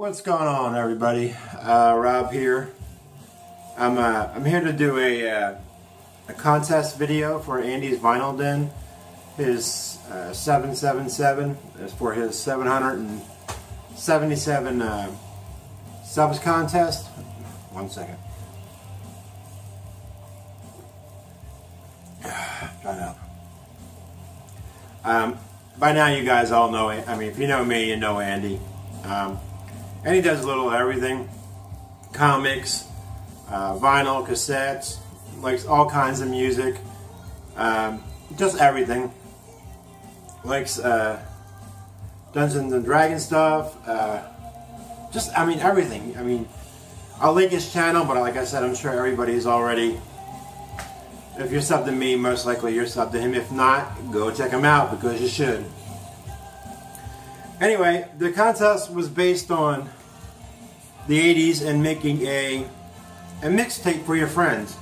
What's going on, everybody? Rob here. I'm here to do a contest video for Andy's Vinyl Den. His 777 is for his 777 subs contest. 1 second. Try up. By now, you guys all know it. I mean, if you know me, you know Andy. And he does a little of everything. Comics, vinyl, cassettes, likes all kinds of music. Just everything. Likes Dungeons and Dragons stuff. I mean, everything. I mean, I'll link his channel, but like I said, I'm sure everybody's already... If you're subbed to me, most likely you're subbed to him. If not, go check him out, because you should. Anyway, the contest was based on the 80s and making a mixtape for your friends.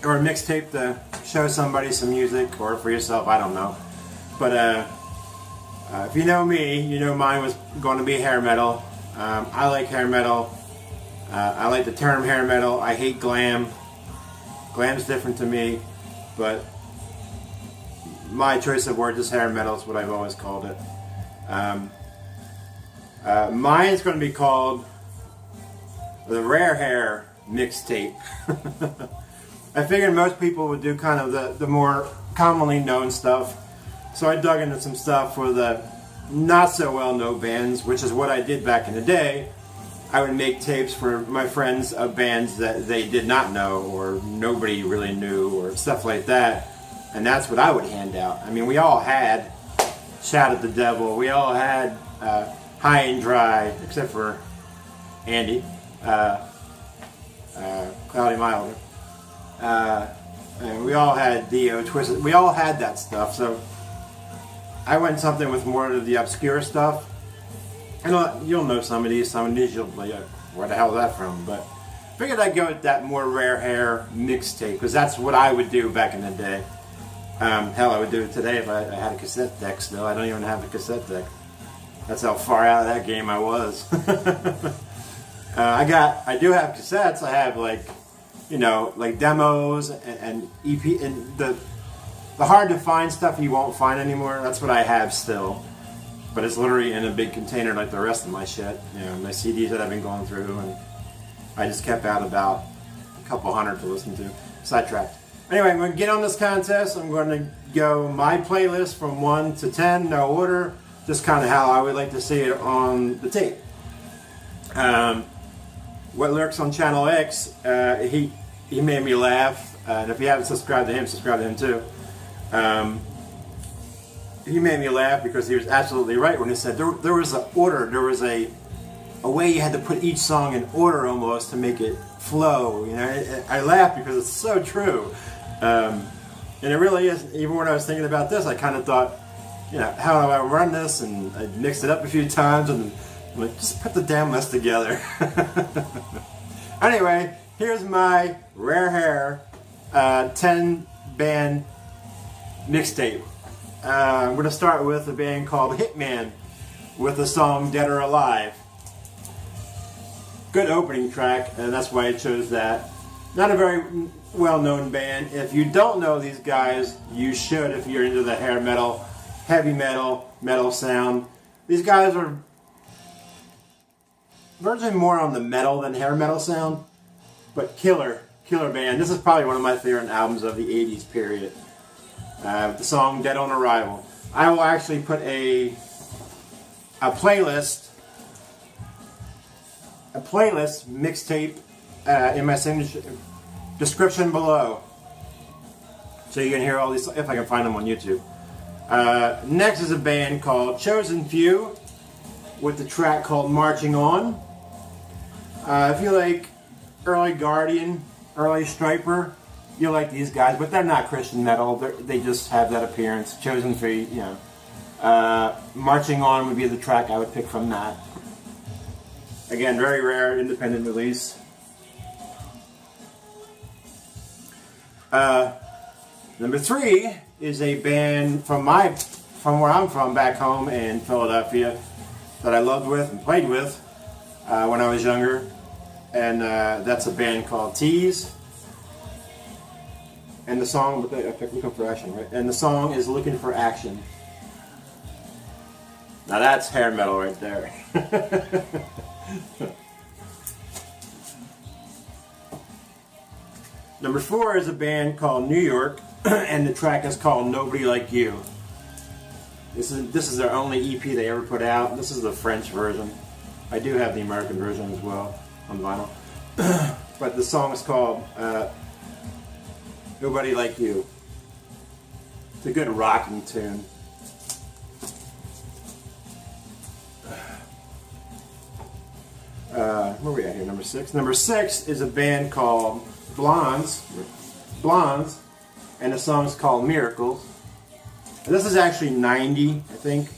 Or a mixtape to show somebody some music, or for yourself, I don't know. But if you know me, you know mine was going to be hair metal. I like hair metal. I like the term hair metal. I hate glam. Glam's different to me, but my choice of word is hair metal is what I've always called it. Mine's going to be called the Rare Hair Mixtape. I figured most people would do kind of the more commonly known stuff, so I dug into some stuff for the not so well known bands, which is what I did back in the day. I would make tapes for my friends of bands that they did not know or nobody really knew or stuff like that. And that's what I would hand out. I mean, we all had Shout at the Devil. We all had High and Dry, except for Andy. Cloudy Milder. And we all had Dio, Twisted. We all had that stuff. So I went something with more of the obscure stuff. And you'll know some of these you'll be like, where the hell is that from? But I figured I'd go with that more Rare Hair mixtape, because that's what I would do back in the day. Hell, I would do it today if I had a cassette deck still. I don't even have a cassette deck. That's how far out of that game I was. I do have cassettes. I have like demos and EP, and the hard to find stuff you won't find anymore. That's what I have still. But it's literally in a big container like the rest of my shit. My CDs that I've been going through, and I just kept out about a couple hundred to listen to. Sidetracked. Anyway, I'm going to get on this contest. I'm going to go my playlist from 1 to 10, no order. Just kind of how I would like to see it on the tape. What lurks on Channel X, he made me laugh. And if you haven't subscribed to him, subscribe to him too. He made me laugh because he was absolutely right when he said there was an order, there was a way you had to put each song in order almost to make it flow. I laughed because it's so true, and it really is. Even when I was thinking about this, I kind of thought, how do I run this? And I mixed it up a few times, and I'm like, just put the damn list together. Anyway, here's my Rare Hair 10 band mixtape. I'm going to start with a band called Hitman with the song Dead or Alive. Good opening track, and that's why I chose that. Not a very well-known band. If you don't know these guys, you should if you're into the hair metal, heavy metal, metal sound. These guys are verging more on the metal than hair metal sound, but killer band. This is probably one of my favorite albums of the 80s period. The song Dead on Arrival. I will actually put a playlist mixtape in my signature description below, so you can hear all these if I can find them on YouTube. Next is a band called Chosen Few with the track called Marching On. If you like early Guardian, early Striper, you'll like these guys, but they're not Christian metal. They just have that appearance. Chosen Few, Marching On would be the track I would pick from that. Again, very rare independent release. Number 3 is a band from where I'm from back home in Philadelphia. that I loved with and played with when I was younger, and that's a band called Tease. And the song, Looking for Action, right? And the song is Looking for Action. Now that's hair metal right there. Number 4 is a band called New York, and the track is called Nobody Like You. This is their only EP they ever put out. This is the French version. I do have the American version as well on vinyl. But the song is called Nobody Like You. It's a good rocking tune. Where are we at here? Number 6. Number 6 is a band called Blondes, and the song is called Miracles. And this is actually 90, I think.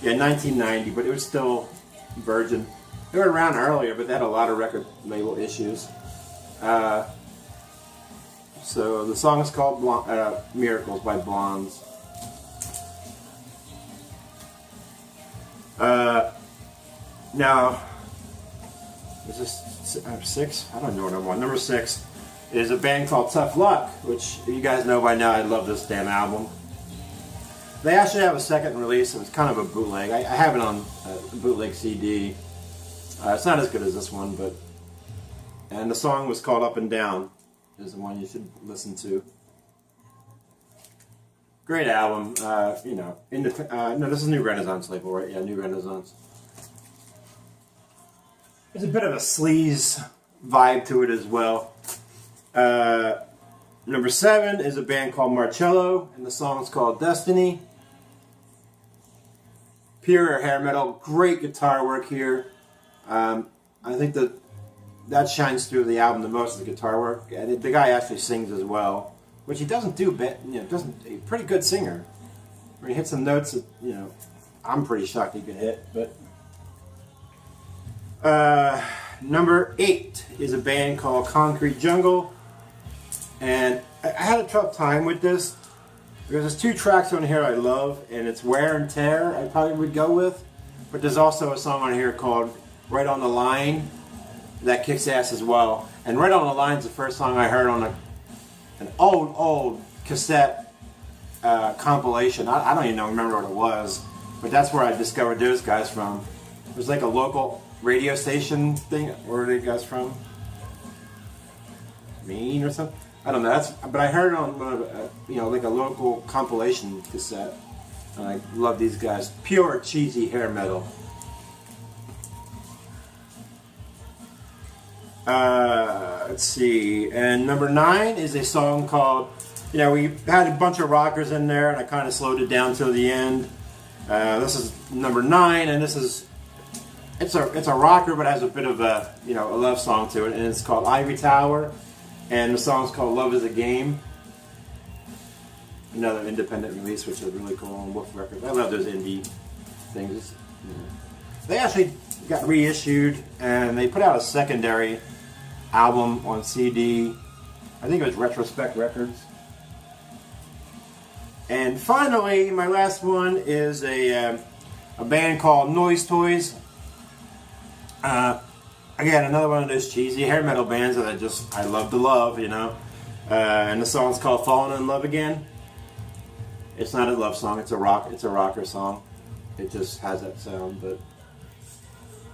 Yeah, 1990, but it was still virgin. They were around earlier, but they had a lot of record label issues. So the song is called Miracles by Blondes. Now, is this 6? I don't know what number 1. Number 6 is a band called Tough Luck, which you guys know by now. I love this damn album. They actually have a second release. It was kind of a bootleg. I have it on a bootleg CD. It's not as good as this one, but... And the song was called Up and Down. Is the one you should listen to. Great album. You know, no, this is New Renaissance label, right? Yeah, New Renaissance. There's a bit of a sleaze vibe to it as well. Number 7 is a band called Marcello, and the song is called Destiny. Pure hair metal, great guitar work here. I think that shines through the album the most, the guitar work, and the guy actually sings as well, which he doesn't do. He's a pretty good singer. When he hits some notes that I'm pretty shocked he could hit. But number 8 is a band called Concrete Jungle. And I had a tough time with this because there's 2 tracks on here I love, and it's Wear and Tear I probably would go with, but there's also a song on here called Right on the Line that kicks ass as well. And Right on the Line is the first song I heard on an old cassette compilation. I don't even remember what it was, but that's where I discovered those guys from. It was like a local radio station thing. Where are they guys from? Maine or something? I don't know. But I heard it on like a local compilation cassette, and I love these guys. Pure cheesy hair metal. Let's see. And number 9 is a song called. We had a bunch of rockers in there, and I kind of slowed it down till the end. This is number 9, and this is. It's a rocker, but it has a bit of a a love song to it, and it's called Ivory Tower. And the song's called Love is a Game. Another independent release, which is really cool on Wolf Records. I love those indie things. They actually got reissued, and they put out a secondary album on CD. I think it was Retrospect Records. And finally, my last one is a band called Noise Toys. Again, another one of those cheesy hair metal bands that I love to love, And the song's called Falling in Love Again. It's not a love song, it's a rocker song. It just has that sound, but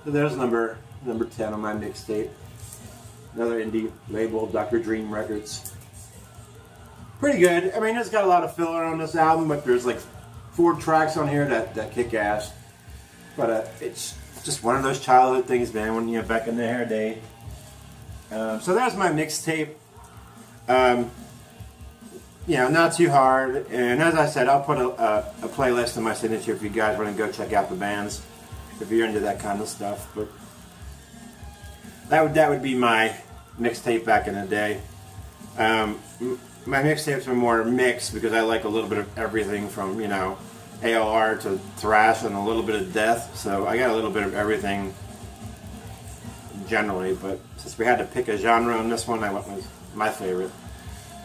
so there's number 10 on my mixtape. Another indie label, Dr. Dream Records. Pretty good. I mean, it's got a lot of filler on this album, but there's like 4 tracks on here that kick ass. But it's just one of those childhood things, man, when back in the hair day. So there's my mixtape. Not too hard. And as I said, I'll put a playlist in my signature if you guys want to go check out the bands, if you're into that kind of stuff. But that would be my mixtape back in the day. My mixtapes are more mixed because I like a little bit of everything from AOR to thrash and a little bit of death, so I got a little bit of everything generally, but since we had to pick a genre on this one, I went with my favorite.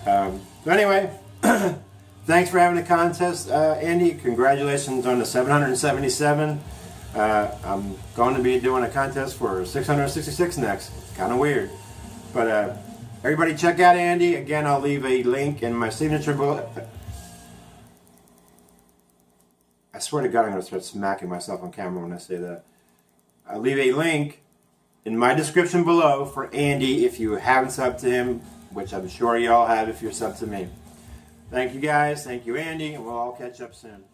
So anyway, thanks for having the contest, Andy. Congratulations on the 777. I'm going to be doing a contest for 666 next. It's kind of weird. But everybody check out Andy. Again, I'll leave a link in my signature bullet. I swear to God, I'm going to start smacking myself on camera when I say that. I'll leave a link in my description below for Andy if you haven't subbed to him, which I'm sure you all have if you're subbed to me. Thank you guys. Thank you, Andy. And we'll all catch up soon.